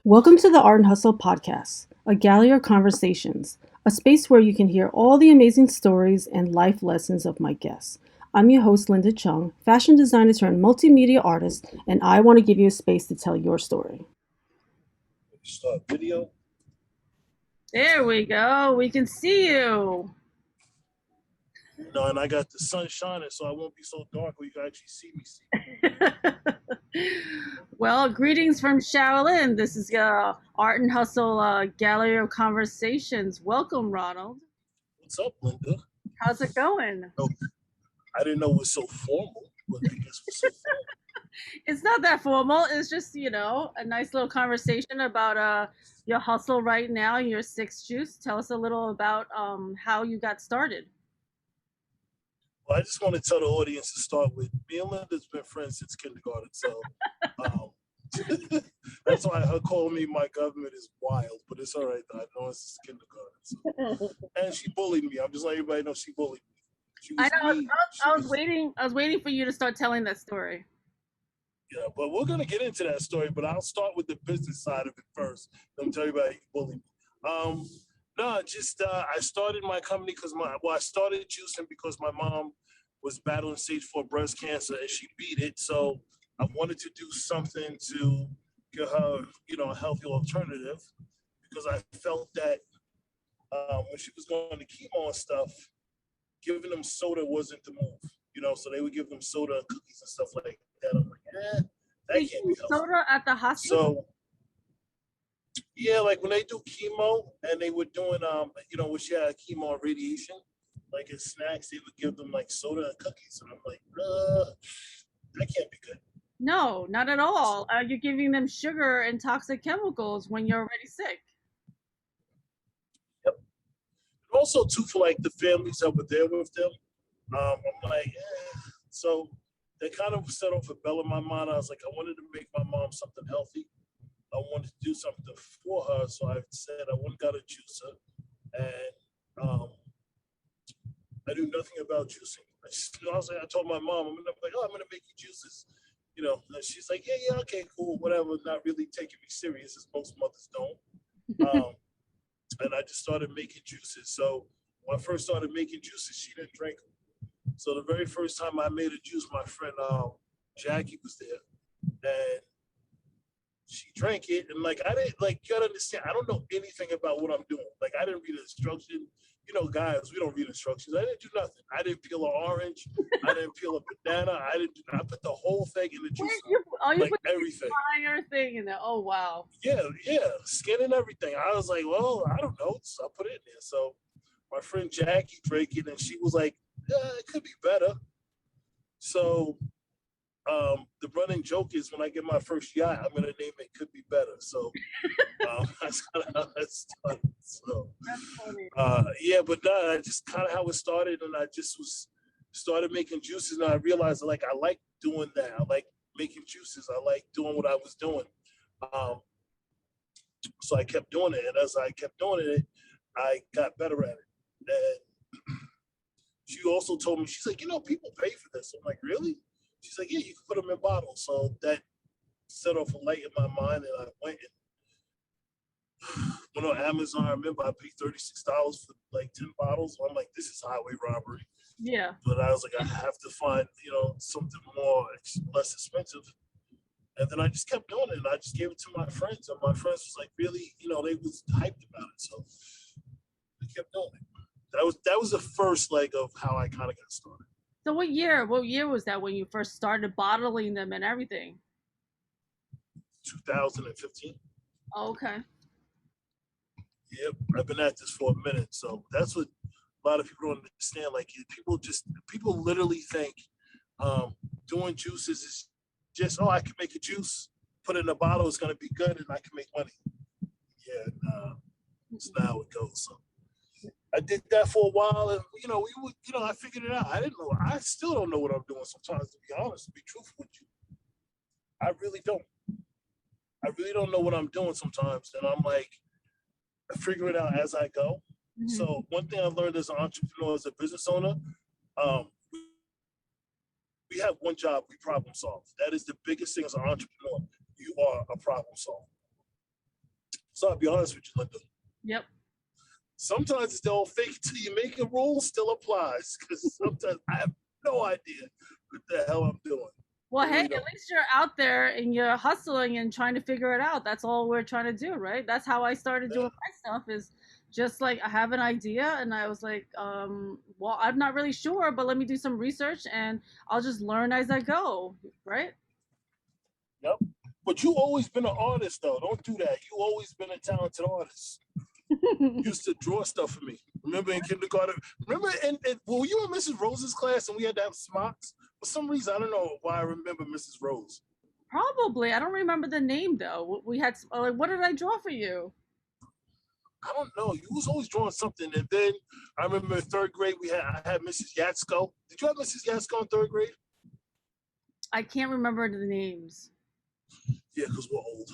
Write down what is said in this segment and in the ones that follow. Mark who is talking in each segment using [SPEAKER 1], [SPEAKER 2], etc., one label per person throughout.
[SPEAKER 1] Welcome to the Art and Hustle podcast, a gallery of conversations, a space where you can hear all the amazing stories and life lessons of my guests. I'm your host, Linda Chung, fashion designer turned multimedia artist, and I want to give you a space to tell your story.
[SPEAKER 2] Start video.
[SPEAKER 1] There we go. We can see you.
[SPEAKER 2] No, and I got the sun shining, so I won't be so dark where you can actually see me.
[SPEAKER 1] Well, greetings from Shaolin. This is Art and Hustle gallery of conversations. Welcome, Ronald.
[SPEAKER 2] What's up, Linda?
[SPEAKER 1] How's it going?
[SPEAKER 2] No, I didn't know it was so formal, but I guess we're so formal.
[SPEAKER 1] It's not that formal. It's just, a nice little conversation about your hustle right now, your six juice. Tell us a little about how you got started.
[SPEAKER 2] Well, I just want to tell the audience to start with me and Linda's been friends since kindergarten, so that's why her calling me my government is wild, but it's all right though. I know it's kindergarten, so. And she bullied me. I'm just letting everybody know she bullied me. She was
[SPEAKER 1] I know.
[SPEAKER 2] mean.
[SPEAKER 1] I was waiting. I was waiting for you to start telling that story.
[SPEAKER 2] Yeah, but we're gonna get into that story. But I'll start with the business side of it first. Let me tell you about bullying. No, just I started my company because I started juicing because my mom was battling stage 4 breast cancer and she beat it. So I wanted to do something to give her, a healthy alternative because I felt that when she was going to chemo and stuff, giving them soda wasn't the move. So they would give them soda and cookies and stuff like that. I'm like, that can't be healthy.
[SPEAKER 1] Soda at the hospital?
[SPEAKER 2] So, yeah, like when they do chemo and they were doing, when she had chemo and radiation, like as snacks, they would give them like soda and cookies. And I'm like, that can't be good.
[SPEAKER 1] No, not at all. You're giving them sugar and toxic chemicals when you're already sick.
[SPEAKER 2] Yep. And also, too, for like the families that were there with them, I'm like, So they kind of set off a bell in my mind. I was like, I wanted to make my mom something healthy. I wanted to do something for her. So I said, I went and got a juicer. And I knew nothing about juicing. I told my mom, I'm going to make you juices. And she's like, yeah, okay, cool, whatever. Not really taking me serious, as most mothers don't. And I just started making juices. So when I first started making juices, she didn't drink them. So the very first time I made a juice, my friend Jackie was there, and she drank it. And like I didn't you gotta understand, I don't know anything about what I'm doing. Like I didn't read the instructions. Guys, we don't read instructions. I didn't do nothing. I didn't peel an orange. I didn't peel a banana. I put the whole thing in the juice.
[SPEAKER 1] You
[SPEAKER 2] like
[SPEAKER 1] put
[SPEAKER 2] everything.
[SPEAKER 1] The entire thing in there. Oh wow.
[SPEAKER 2] Yeah, skin and everything. I was like, well, I don't know. So I put it in there. So my friend Jackie drank it, and she was like, it could be better. So the running joke is when I get my first yacht, I'm gonna name it "Could Be Better." So that's kind of how that started. So yeah, but no, that's just kind of how it started, and I just started making juices, and I realized like I like doing that. I like making juices. I like doing what I was doing. So I kept doing it, and as I kept doing it, I got better at it. And she also told me, she's like, people pay for this. I'm like, really? She's like, yeah, you can put them in bottles. So that set off a light in my mind, and I went on Amazon. I remember I paid $36 for like 10 bottles. So I'm like, this is highway robbery.
[SPEAKER 1] Yeah.
[SPEAKER 2] But I was like, I have to find, something less expensive. And then I just kept doing it, and I just gave it to my friends, and my friends was like, really, they was hyped about it. So I kept doing it. That was the first leg of how I kind of got started.
[SPEAKER 1] So what year was that when you first started bottling them and everything?
[SPEAKER 2] 2015.
[SPEAKER 1] Oh, okay.
[SPEAKER 2] Yep, I've been at this for a minute, so that's what a lot of people don't understand. Like people literally think doing juices is just, I can make a juice, put it in a bottle, it's gonna be good, and I can make money. Yeah, nah, it's not how it goes. So I did that for a while, and I figured it out. I didn't know. I still don't know what I'm doing sometimes. To be honest, to be truthful with you, I really don't. I really don't know what I'm doing sometimes, and I'm like, I figure it out as I go. Mm-hmm. So one thing I learned as an entrepreneur, as a business owner, we have one job: we problem solve. That is the biggest thing as an entrepreneur. You are a problem solver. So I'll be honest with you, Linda.
[SPEAKER 1] Yep.
[SPEAKER 2] Sometimes it's all fake till you make a rule still applies, because sometimes I have no idea what the hell I'm doing.
[SPEAKER 1] Well, hey,
[SPEAKER 2] Really
[SPEAKER 1] at
[SPEAKER 2] don't.
[SPEAKER 1] least you're out there and you're hustling and trying to figure it out. That's all we're trying to do, right? That's how I started
[SPEAKER 2] Yeah.
[SPEAKER 1] doing my stuff is just like I have an idea and I was like, well, I'm not really sure, but let me do some research and I'll just learn as I go, right?
[SPEAKER 2] Yep. But you always been an artist, though. Don't do that. You always been a talented artist. You used to draw stuff for me. Remember in kindergarten? Remember were you in Mrs. Rose's class and we had to have smocks? For some reason, I don't know why I remember Mrs. Rose.
[SPEAKER 1] Probably. I don't remember the name though. We had like, what did I draw for you?
[SPEAKER 2] I don't know. You was always drawing something. And then I remember in third grade, I had Mrs. Yatsko. Did you have Mrs. Yatsko in third grade?
[SPEAKER 1] I can't remember the names.
[SPEAKER 2] Yeah, because we're old.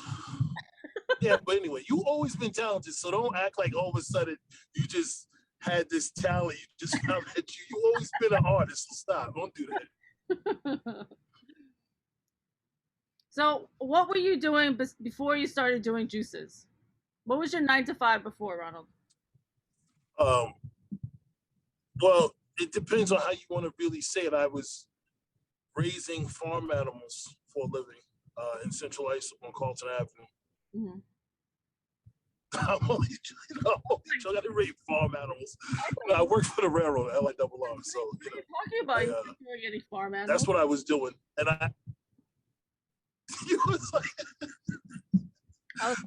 [SPEAKER 2] Yeah, but anyway, you always been talented, so don't act like all of a sudden you just had this talent. You just found that you always been an artist. So stop. Don't do that.
[SPEAKER 1] So, what were you doing before you started doing juices? What was your 9 to 5 before, Ronald?
[SPEAKER 2] Um, well, it depends on how you want to really say it. I was raising farm animals for a living in Central Ice on Carlton Avenue.
[SPEAKER 1] Mm-hmm.
[SPEAKER 2] I'm only I didn't raise farm animals. No, I worked for the railroad, LIRR. So
[SPEAKER 1] what are you talking about? You weren't getting farm animals.
[SPEAKER 2] That's what I was doing, and you was like,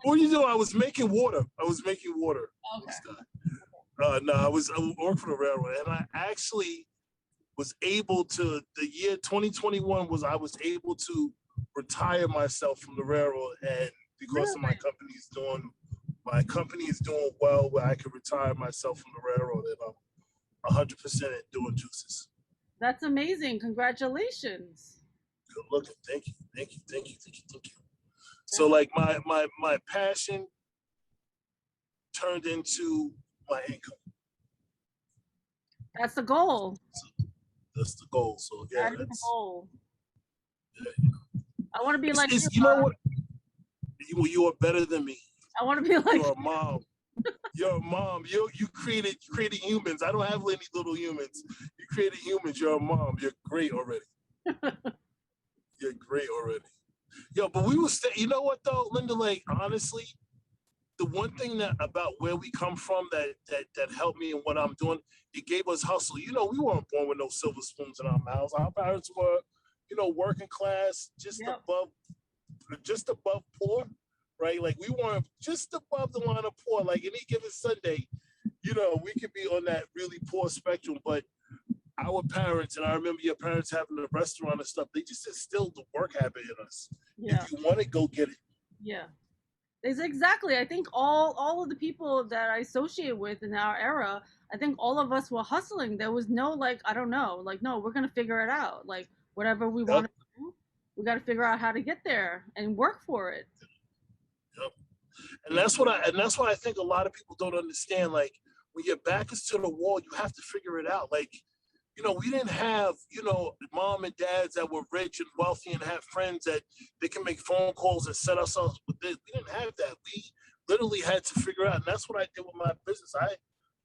[SPEAKER 2] what are you doing? I was making water.
[SPEAKER 1] Okay.
[SPEAKER 2] No, I worked for the railroad, and I actually was able to. The year 2021 I was able to retire myself from the railroad, and because of my company is doing well, where I can retire myself from the railroad, and I'm 100% doing juices.
[SPEAKER 1] That's amazing. Congratulations.
[SPEAKER 2] Good looking. Thank you. So like my passion turned into my income.
[SPEAKER 1] That's the goal.
[SPEAKER 2] That's the goal. So yeah,
[SPEAKER 1] That is the goal.
[SPEAKER 2] Yeah.
[SPEAKER 1] I want to be like you.
[SPEAKER 2] You know what? You are better than me.
[SPEAKER 1] I want to be like
[SPEAKER 2] You're a mom. You're a mom. You created humans. I don't have any little humans. You created humans. You're a mom. You're great already. You're great already. Yo, but we will stay. You know what though, Linda? Like honestly, the one thing that about where we come from that helped me in what I'm doing, it gave us hustle. You know, we weren't born with no silver spoons in our mouths. Our parents were, working class, just above poor, right? Like we weren't just above the line of poor. Like any given Sunday, we could be on that really poor spectrum, but our parents, and I remember your parents having a restaurant and stuff, they just instilled the work habit in us.
[SPEAKER 1] Yeah.
[SPEAKER 2] If you want it, go get it.
[SPEAKER 1] Yeah. It's exactly. I think all of the people that I associate with in our era, I think all of us were hustling. There was no like, I don't know, like no, we're gonna figure it out. Like whatever we want to do, we got to figure out how to get there and work for it.
[SPEAKER 2] Yep. And that's what I think a lot of people don't understand. Like when your back is to the wall, you have to figure it out. Like we didn't have, mom and dads that were rich and wealthy and had friends that they can make phone calls and set us up with this. We didn't have that. We literally had to figure out, and that's what I did with my business.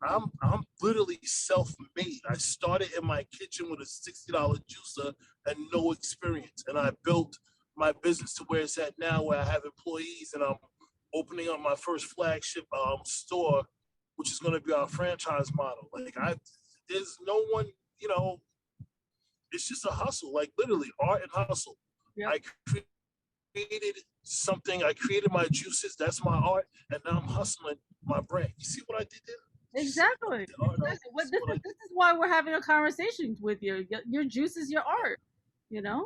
[SPEAKER 2] I'm literally self-made. I started in my kitchen with a $60 juicer and no experience, and I built my business to where it's at now, where I have employees, and I'm opening up my first flagship store, which is going to be our franchise model. Like there's no one. It's just a hustle, like literally art and hustle. Yep. I created something. I created my juices. That's my art. And now I'm hustling my brand. You see what I did there?
[SPEAKER 1] Exactly. This is why we're having a conversation with you. Your juice is your art,
[SPEAKER 2] Yeah.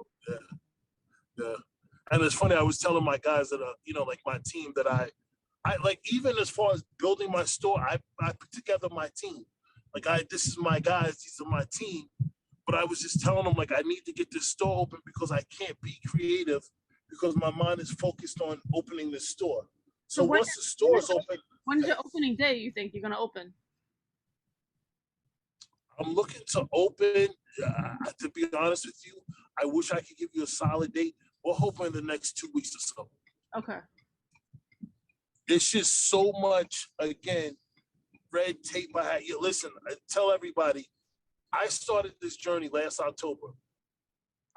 [SPEAKER 2] Yeah. And it's funny, I was telling my guys that, like my team that I like, even as far as building my store, I put together my team. Like this is my guys, these are my team. But I was just telling them, like, I need to get this store open because I can't be creative because my mind is focused on opening this store. So once the store is open.
[SPEAKER 1] When's your opening day you think you're going to open?
[SPEAKER 2] I'm looking to open, to be honest with you, I wish I could give you a solid date. We're hoping in the next 2 weeks or so.
[SPEAKER 1] Okay.
[SPEAKER 2] it's just so much, again, red tape. Listen, I tell everybody, I started this journey last October.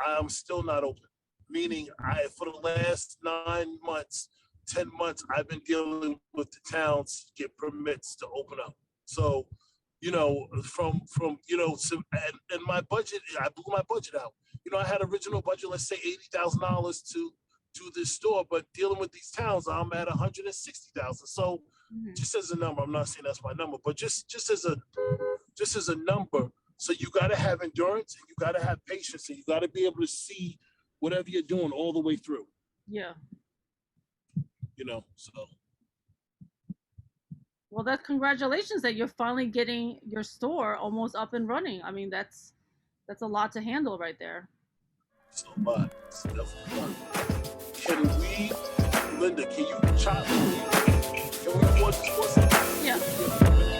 [SPEAKER 2] I'm still not open. Meaning, for the last 9 months, 10 months, I've been dealing with the towns to get permits to open up. So, from and my budget, I blew my budget out. I had original budget, let's say $80,000 to this store, but dealing with these towns, I'm at 160,000. So, just as a number, I'm not saying that's my number, but just as a number. So you got to have endurance, and you got to have patience, and you got to be able to see whatever you're doing all the way through.
[SPEAKER 1] Yeah.
[SPEAKER 2] So.
[SPEAKER 1] Well, congratulations that you're finally getting your store almost up and running. I mean, that's a lot to handle right there.
[SPEAKER 2] It's a lot. It's definitely a lot. Can we, Linda, can you chop? Can we watch this?
[SPEAKER 1] Yeah.